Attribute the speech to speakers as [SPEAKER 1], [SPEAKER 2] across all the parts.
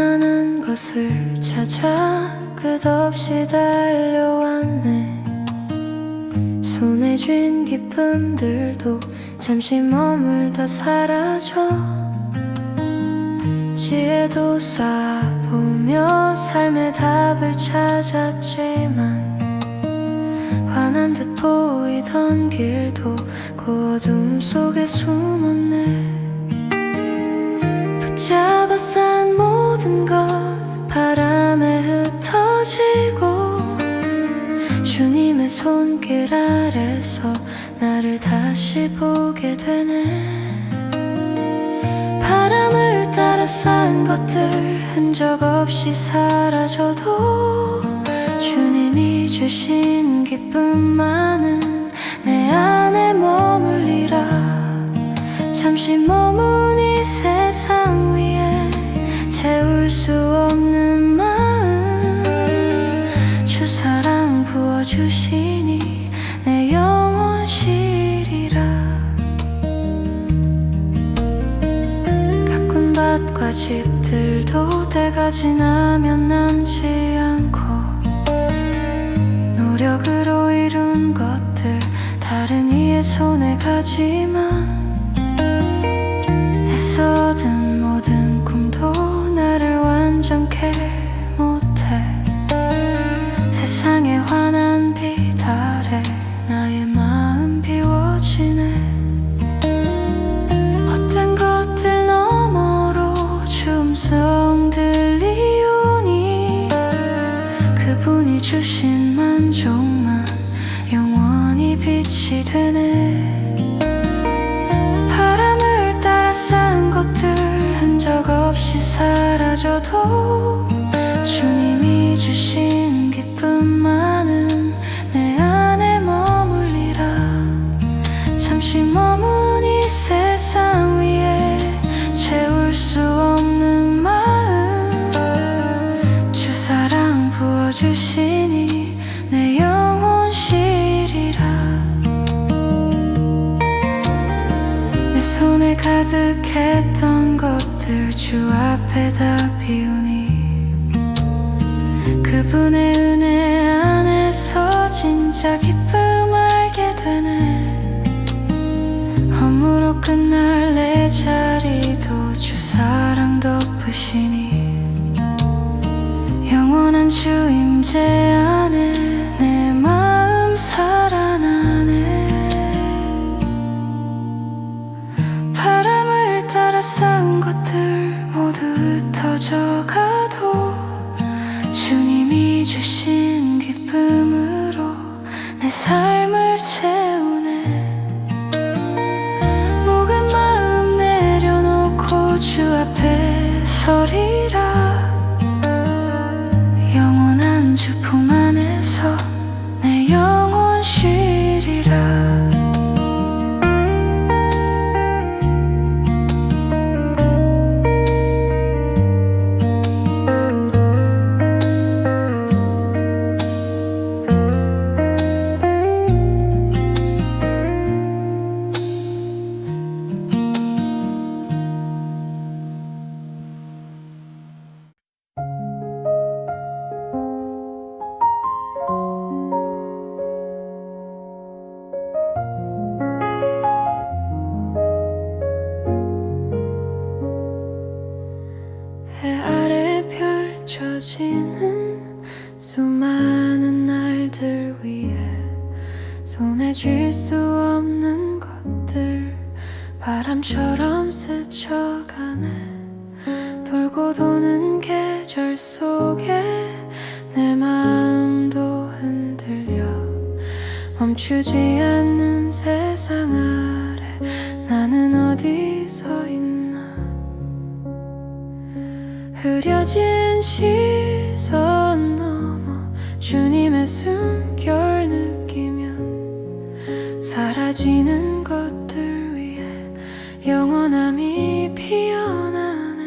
[SPEAKER 1] 원하는 것을 찾아 끝없이 달려왔네. 손에 쥔 기쁨들도 잠시 머물다 사라져. 지혜도 쌓아보며 삶의 답을 찾았지만 환한 듯 보이던 길도 그 어둠 속에 숨었네. 붙잡아 쌓은 모든 것 바람에 흩어지고 주님의 손길 아래서 나를 다시 보게 되네. 바람을 따라 쌓은 것들 흔적 없이 사라져도 주님이 주신 기쁨만은 내 안에 머물리라. 잠시 머문 이 세상 위에 채울 수 없는 마음, 주 사랑 부어주시니 내 영혼 쉬리라. 가꾼 밭과 집들도 때가 지나면 남지 않고 노력으로 이룬 것들 다른 이의 손에 가지만 애써든 모든 꿈도 나를 완전케 못해. 세상의 환한 빛 아래 나의 마음 비워지네. 헛된 것들 너머로 주음성 들리오니 그분이 주신 만족만 영원히 빛이 되네. 바람을 따라 쌓은 것들 흔적 없이 사라져도 주님이 주신 기쁨만은 내 안에 머물리라. 잠시 머문 이 세상 위에 채울 수 없는 마음, 주 사랑 부어주시니 내 영혼 쉬리라. 내 손에 가득했던 것들 주 앞에 다 비우니 그분의 은혜 안에서 진짜 기쁨 알게 되네. 허물로 끝날 내 자리도 주 사랑 덮으시니 영원한 주 임재 안에 내 마음 살아나네. 바람을 따라 쌓은 것들 모두 흩어져 가도 주님이 주신 기쁨으로 내 삶을 채우네. 묵은 마음 내려놓고 주 앞에 서리라. 영원한 주 품 안에서 내 영혼 쉬리라. 해 아래 펼쳐지는 수많은 날들 위에 손에 쥘 수 없는 것들 바람처럼 스쳐가네. 돌고 도는 계절 속에 내 마음도 흔들려 멈추지 않는 세상 아래 나는 어디서 있나. 흐려진 시선 넘어 주님의 숨결 느끼면 사라지는 것들 위해 영원함이 피어나네.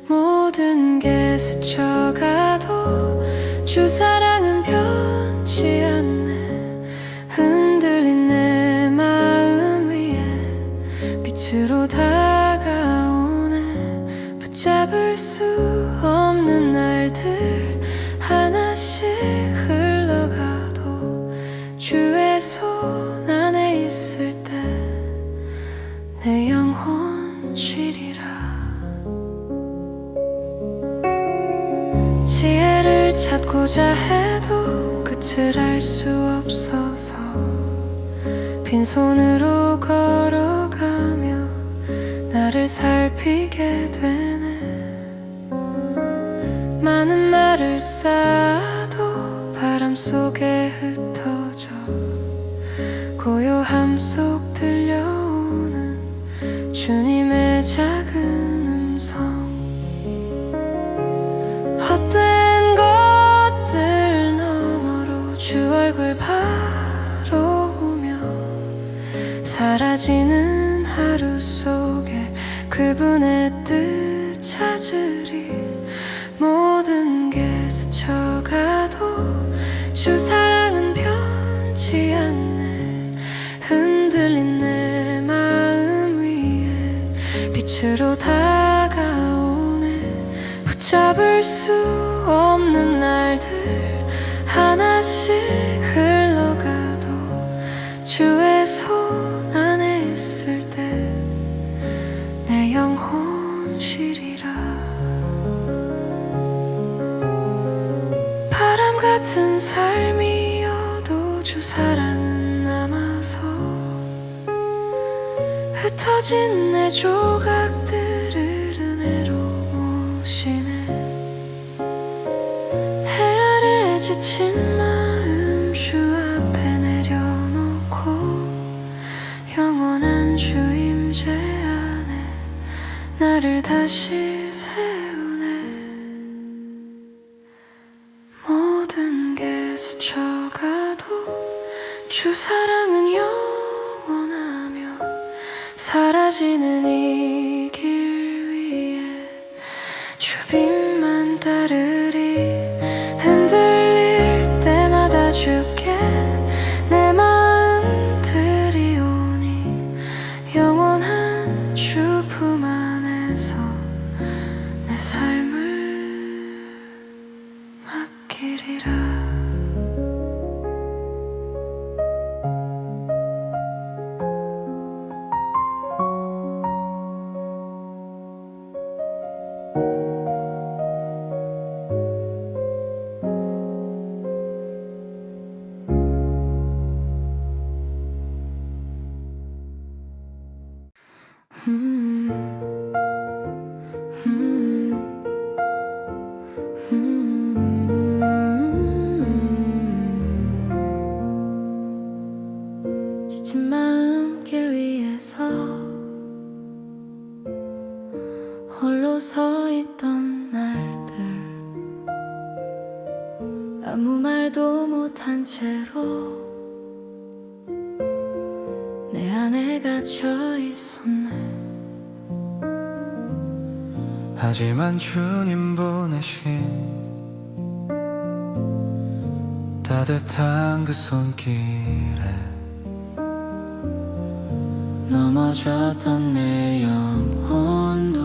[SPEAKER 1] 모든 게 스쳐가도 주 사랑은 변치 않네. 흔들린 내 마음 위에 빛으로 다가오네. 붙잡을 수 없는 날들 하나씩 흘러가도 주의 손 안에 있을 때 내 영혼 쉬리라. 지혜를 찾고자 해도 끝을 알 수 없어서 빈손으로 걸어가며 나를 살피게 되네. 많은 말을 쌓아도 바람 속에 흩어져 고요함 속 들려오는 주님의 작은 음성. 헛된 것들 너머로 주 얼굴 바로 보며 사라지는 하루 속에 그분의 뜻 찾으리. 모든 게 스쳐가도 주 사랑은 변치 않네. 흔들린 내 마음 위에 빛으로 다가오네. 붙잡을 수 없는 날들 하나씩 흘러가도 주의 손 안에 있을 때 내 영혼 쉬리라. 바람 같은 삶이어도 주 사랑은 남아서 흩어진 내 조각들을 은혜로 모시네. 해 아래 지친 마음 주 앞에 내려놓고 영원한 주 임재 안에 나를 다시 세우네. 모든 게 스쳐가도 주 사랑은 영원하며 사라지는 이 길 위에 주빛만 따르리. 흔들릴 때마다 주께 내 마음 드리오니 영원한 주 품 안에서 내 삶을 맡기리라. 지친 마음 길 위에서 홀로 서 있던 날들 아무 말도 못한 채로 내 안에 갇혀 있었네.
[SPEAKER 2] 하지만 주님 보내신 따뜻한 그 손길에
[SPEAKER 1] 넘어졌던 내 영혼도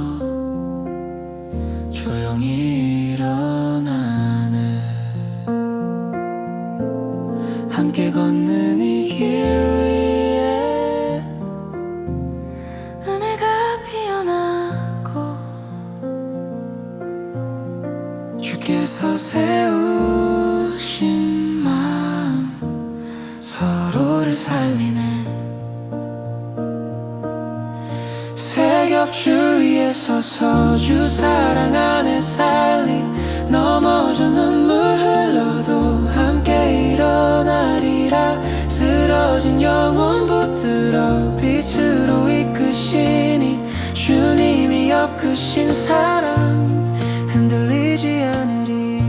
[SPEAKER 1] 조용히 일어나네. 함께 걷는 이 길 위에 은혜가 피어나고 주께서 세우신 마음 서로를 살리네. 새 겹줄 위에 서서 주 사랑 안에 살리. 넘어져 눈물 흘러도 함께 일어나리라. 쓰러진 영혼 붙들어 빛으로 이끄시니 주님이 엮으신 사랑 흔들리지 않으리.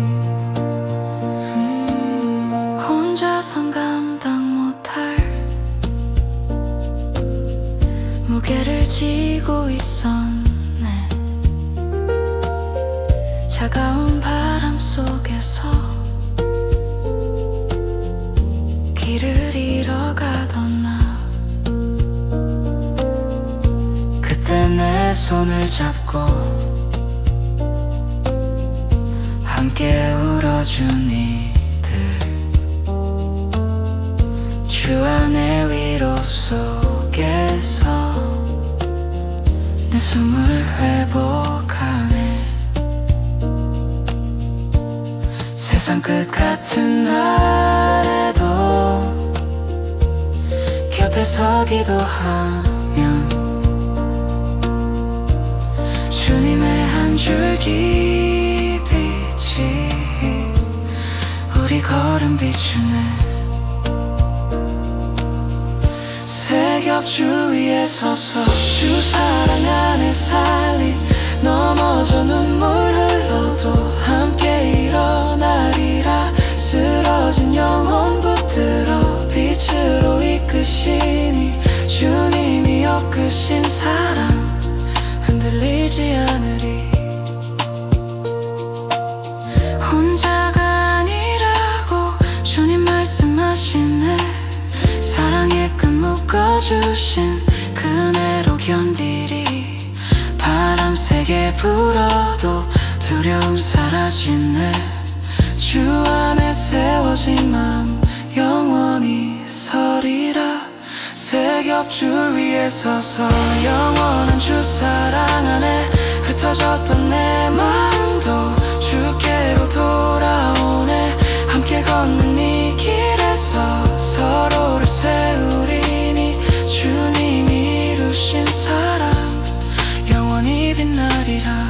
[SPEAKER 1] 혼자선 감당 못할 무게를 지고 있었네. 차가운 바람 속에서 길을 잃어가던 나. 그때 내 손을 잡고 지켜준 이들 주 안의 위로 속에서 내 숨을 회복하네. 세상 끝 같은 날에도 곁에서 기도하면 주님의 한 줄기 빛이 우리 걸음 비추네. 새 겹주 위에 서서 주 사랑 안에 살리 넘어져 눈물 흘러도 함께 일어나리라. 쓰러진 영혼 붙들어 빛으로 이끄시니 주님이 엮으신 사랑 흔들리지 않으리. 혼자가 아니라고 주님 말씀하시네. 사랑의 끈 묶어주신 그네로 견디리. 바람 세게 불어도 두려움 사라지네. 주 안에 세워진 맘 영원히 서리라. 새 겹줄 위에 서서 영원한 주 사랑 안에 흩어졌던 내 마음도 주께로 돌아오네. 함께 걷는 이 길에서 서로를 세우리니 주님이 이루신 사랑 영원히 빛나리라.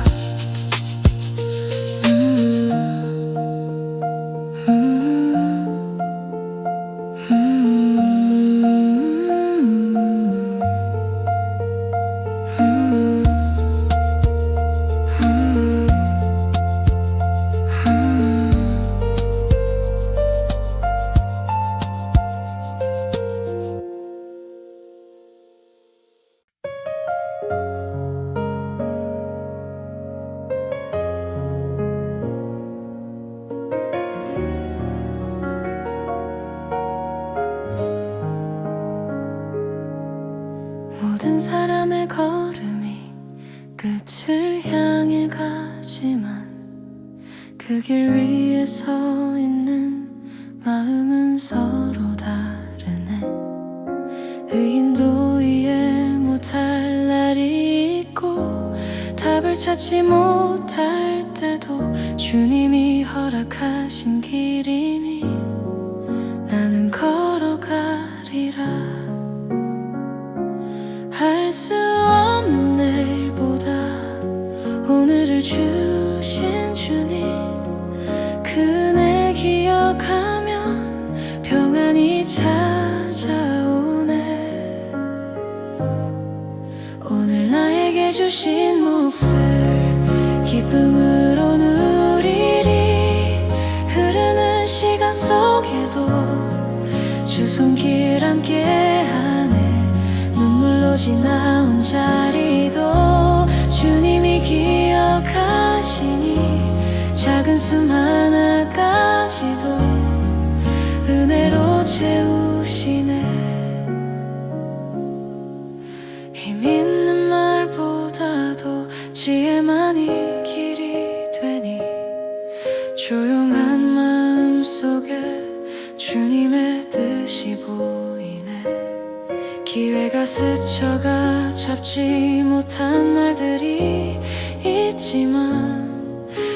[SPEAKER 1] 모든 사람의 걸음이 끝을 향해 가지만 그 길 위에 서 있는 마음은 서로 다르네. 의인도 이해 못할 날이 있고 답을 찾지 못할 때도 주님이 허락하신 길이니 나는 걸어가리라. 알 수 없는 내일보다 오늘을 주신 주님 그네 기억하면 평안이 찾아오네. 오늘 나에게 주신 몫을 기쁨으로 누리리. 흐르는 시간 속에도 주 손길 함께하네. 눈물로 지나온 자리도 주님이 기억하시니 작은 숨 하나까지도 은혜로 채우시네. 힘 있는 말보다도 지혜만이 길이 되니 조용한 마음 속에 주님의 뜻이 보이네. 기회가 스쳐가 잡지 못한 날들이 있지만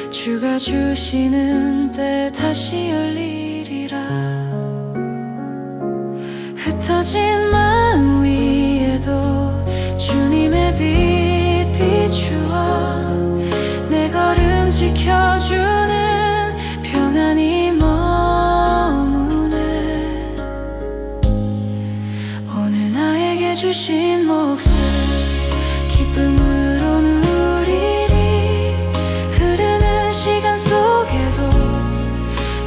[SPEAKER 1] 주가 주시는 때 다시 열리리라. 흩어진 마음 위에도 주님의 빛 비추어 내 걸음 지켜주는 평안이 머무네. 오늘 나에게 주신 몫을 기쁨으로 누리리. 흐르는 시간 속에도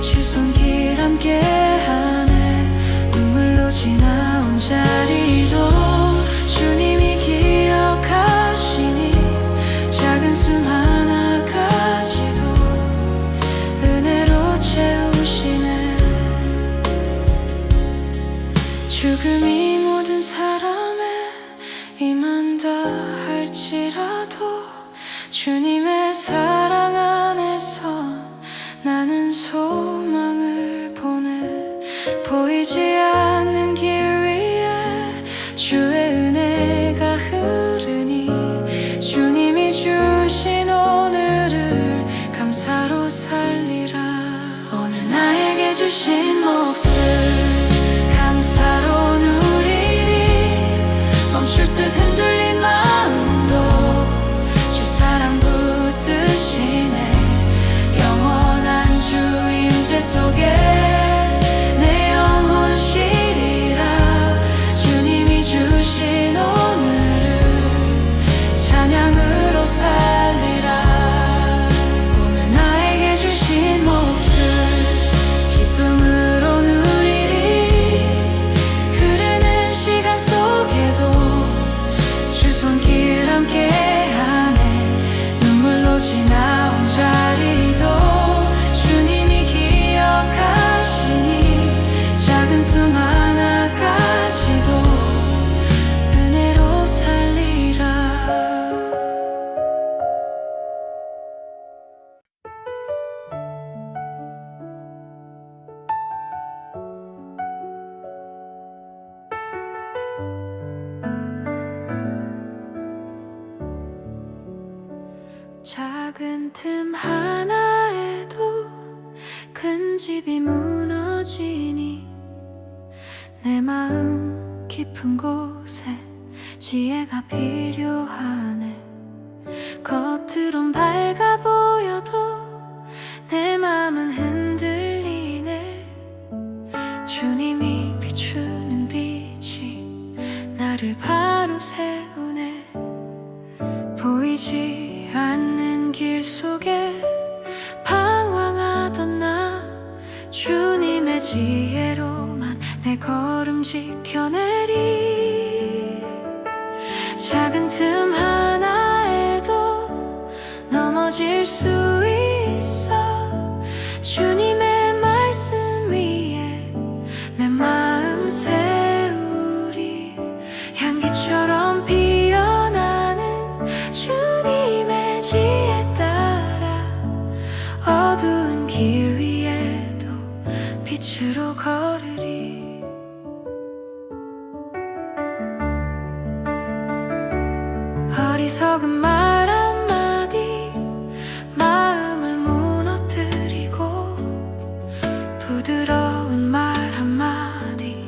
[SPEAKER 1] 주 손길 함께하네. 눈물로 지나온 자리도 주님이 기억하시니 작은 숨 하나까지도 은혜로 채우시네. 죽음이 모든 사람의 임한다 할지라도 주님의 사랑 안에서 나는 주신 몫을 감사로 누리리. 멈출 듯 흔들린 마음도 주 사랑 붙드시네. 영원한 주 임재 속에 내 영혼 쉬리라. 주님이 주신 오늘을 찬양으로 살리라. 오늘 나에게 주신 몫을 기쁨으로 누리리. 흐르는 시간 속에도 주 손길 함께하네. 눈물로 지나온 자리도 주님이 기억하시니 작은 숨 하나까지도 은혜로 살리라. 작은 틈 하나에도 큰 집이 무너지니 내 마음 깊은 곳에 지혜가 필요하네. 겉으론 밝아 보여도 내 마음은 흔들리네. 주님이 비추는 빛이 나를 바로 세우네. 보이지 않는 길 속에 방황하던 나 주님의 지혜로만 내 걸음 지켜내리. 작은 틈 하나에도 넘어질 수 있어. 주님의 말씀 위에 내 마음 세우리. 향기처럼 피어나는 주님의 지혜 따라 어두운 길 위에도 빛으로 걸으리. 어리석은 말 한마디 마음을 무너뜨리고 부드러운 말 한마디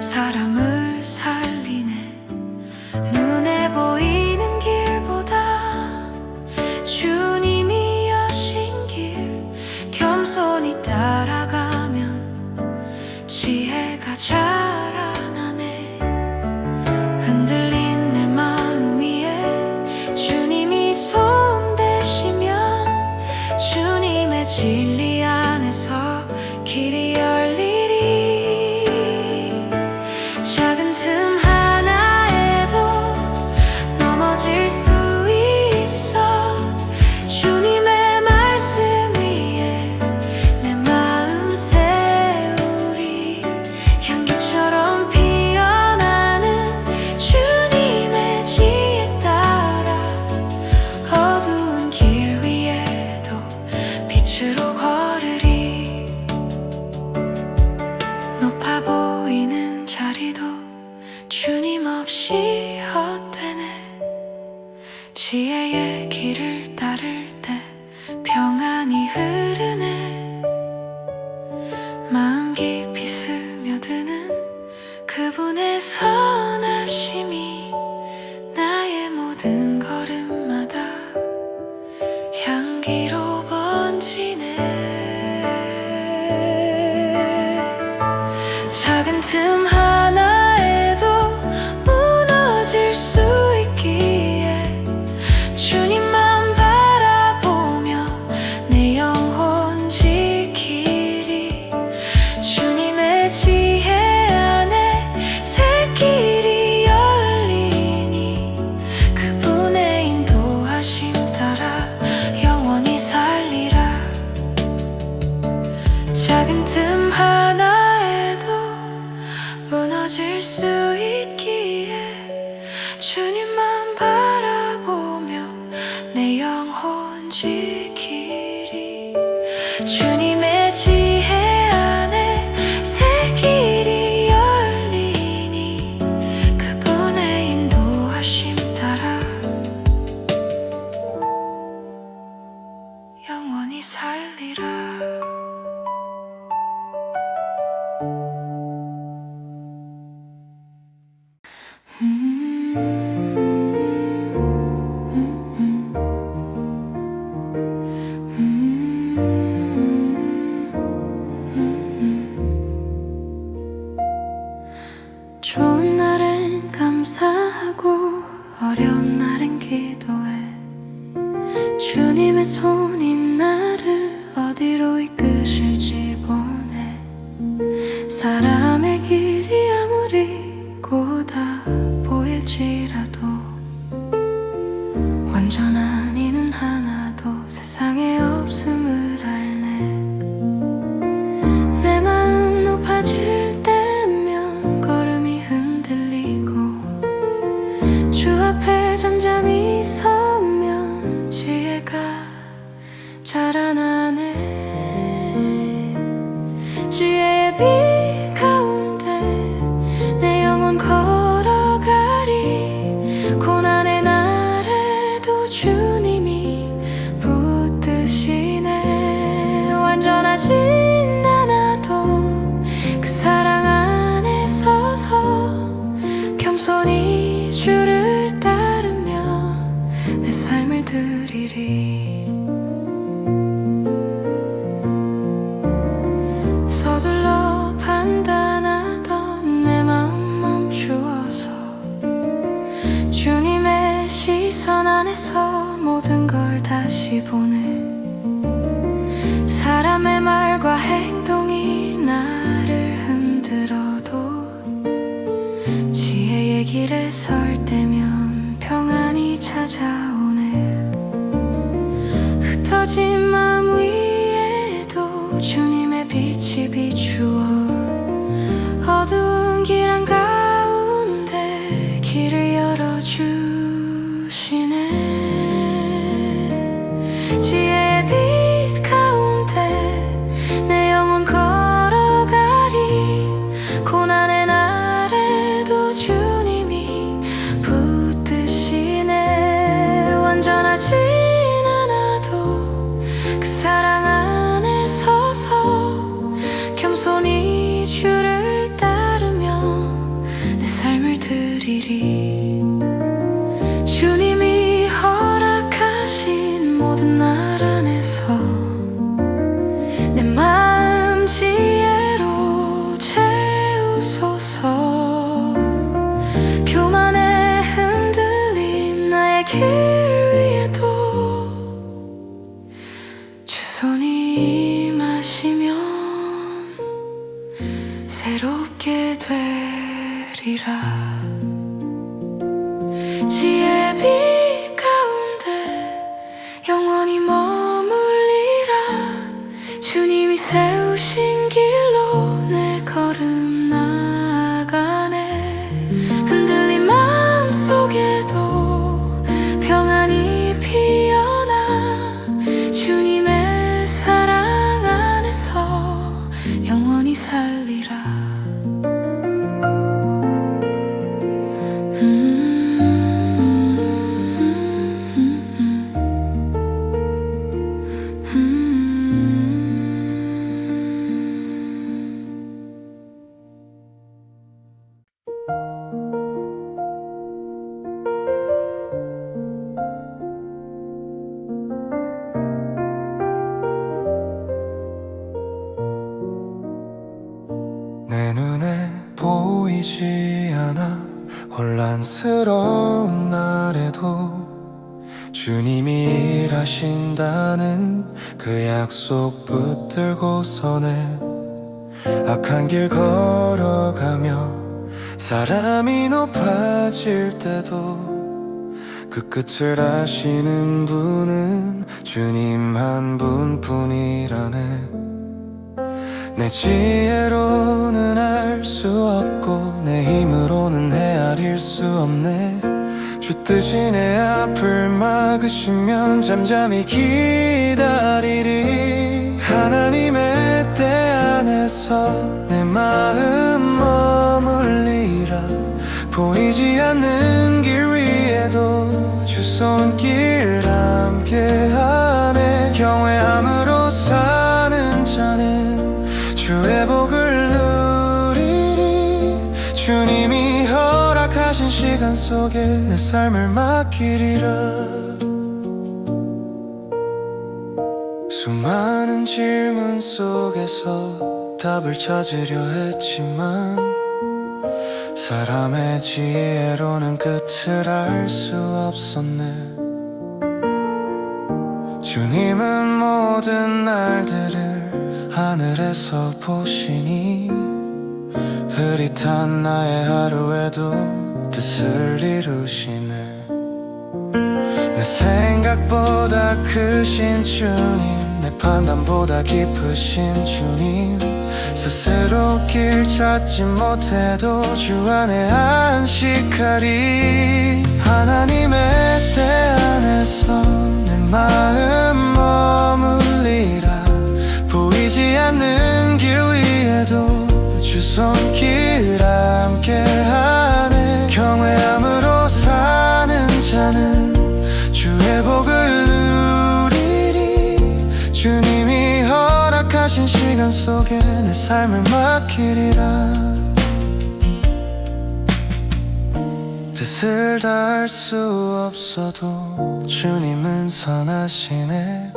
[SPEAKER 1] 사람을 살리네. 눈에 보이는 길보다 주님이 여신 길 겸손히 따라가면 지혜가 자라나네. 흔들린 내 마음 위에 주님이 손 대시면 주님의 진리 안에서 길이 열리리. 작은 틈 하나에도 넘어질 수 있어. 주님의 말씀 위에 내 마음 세우리. 향기처럼 피어나는 주님의 지혜 따라 어두운 길 위에도 빛으로 걸으리. 높아 보이는 자리도 주님 없이 헛되네. 지혜의 길을 따를 때 평안이 흐르네. 마음 깊이 스며드는 그분의 선하심이 나의 모든 걸음마다 향기로 번지네. 작은 틈 하나에도 무너질 수 있기에 주님만 바라보며 내 영혼 지키리. 주님의 지혜 안에 새 길이 열리니 그분의 인도하심 따라 영원히 살리라. 작은 틈 하나에도 무너질 수 있기에 주님만 바라보며 내 영혼 지키리. 주님의 지혜 안에 새 길이 열리니 그분의 인도하심 따라 영원히 살리라. 없음을 알네. 내 마음 높아질 때면 걸음이 흔들리고 주 앞에 잠잠히 서면 지혜가 자라나네. 지혜의 빛 가운데 내 영혼 걸어가리. 고난의 날에도 주님이 붙드시네. 완전하진 않아도 그 사랑 안에 서서 겸손히 주를 따르며 내 삶을 드리리. 서둘러 판단하던 내 마음 멈추어서 주님의 시선 안에서 모든 걸 다시 보네. 사람의 말과 행동이 나를 흔들어도 지혜의 길에 설 때면 평안이 찾아오네. 흩어진 마음 위에도 주님의 빛이 비추어 어두운 길 한가운데 길을 열어주시네. 지혜의 빛 가운데 내 영혼 걸어가리. 고난의 날에도 주님이 붙드시네. 완전하진 않아도 그 사랑 안에 서서 겸손히 주를 따르며 내 삶을 드리리. 주님이 허락하신 모든 날 안에서 내 마음 지혜로 채우소서. 교만에 흔들린 나의 길 위에도 주 손이 임하시면 새롭게 되리라. 지혜의 빛 가운데 영원히 머물리라. 주님이 세우신 길로 내 걸음 나가네. 흔들린 마음 속에도 평안이 피어나 주님의 사랑 안에서 영원히 살리라.
[SPEAKER 2] 내 눈에 보이지 않아 혼란스러운 날에도 주님이 일하신다는 그 약속 붙들고서네. 악한 길 걸어가며 사람이 높아질 때도 그 끝을 아시는 분은 주님 한 분뿐이라네. 내 지혜로는 알 수 없고 내 힘으로는 헤아릴 수 없네. 주 뜻이 내 앞을 막으시면 잠잠히 기다리리. 하나님의 때 안에서 내 마음 머물리라. 보이지 않는 길 위에도 주 손길 함께하네. 경외함으로 사는 자는 주의 복을 누리리. 주님이 허락하신 시간 속에 내 삶을 맡기리라. 수많은 질문 속에서 답을 찾으려 했지만 사람의 지혜로는 끝을 알 수 없었네. 주님은 모든 날들을 하늘에서 보시니 흐릿한 나의 하루에도 뜻을 이루시네. 내 생각보다 크신 주님, 내 판단보다 깊으신 주님, 스스로 길 찾지 못해도 주 안에 안식하리. 하나님의 때 안에서 내 마음 머물리라. 보이지 않는 길 위에도 주 손길 함께하네. 경외함으로 사는 자는 주의 복을 누리리. 주님이 허락하신 시간 속에 내 삶을 맡기리라. 뜻을 다할 수 없어도 주님은 선하시네.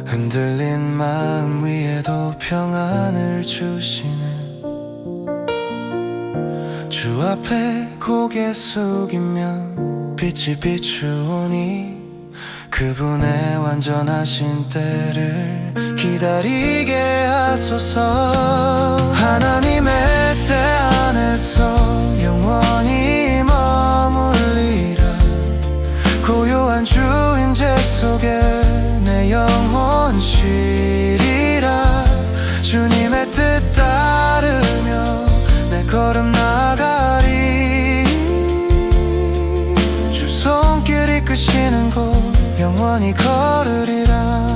[SPEAKER 2] 흔들린 마음 위에도 평안을 주시네. 주 앞에 고개 숙이면 빛이 비추오니 그분의 완전하신 때를 기다리게 하소서. 하나님의 때 안에서 영원히 머물리라. 고요한 주 임재 속에 내 영혼 쉬리라. 주님의 뜻 따르며 내 걸음 나가리. 주 손길 이끄시는 곳 영원히 걸으리라.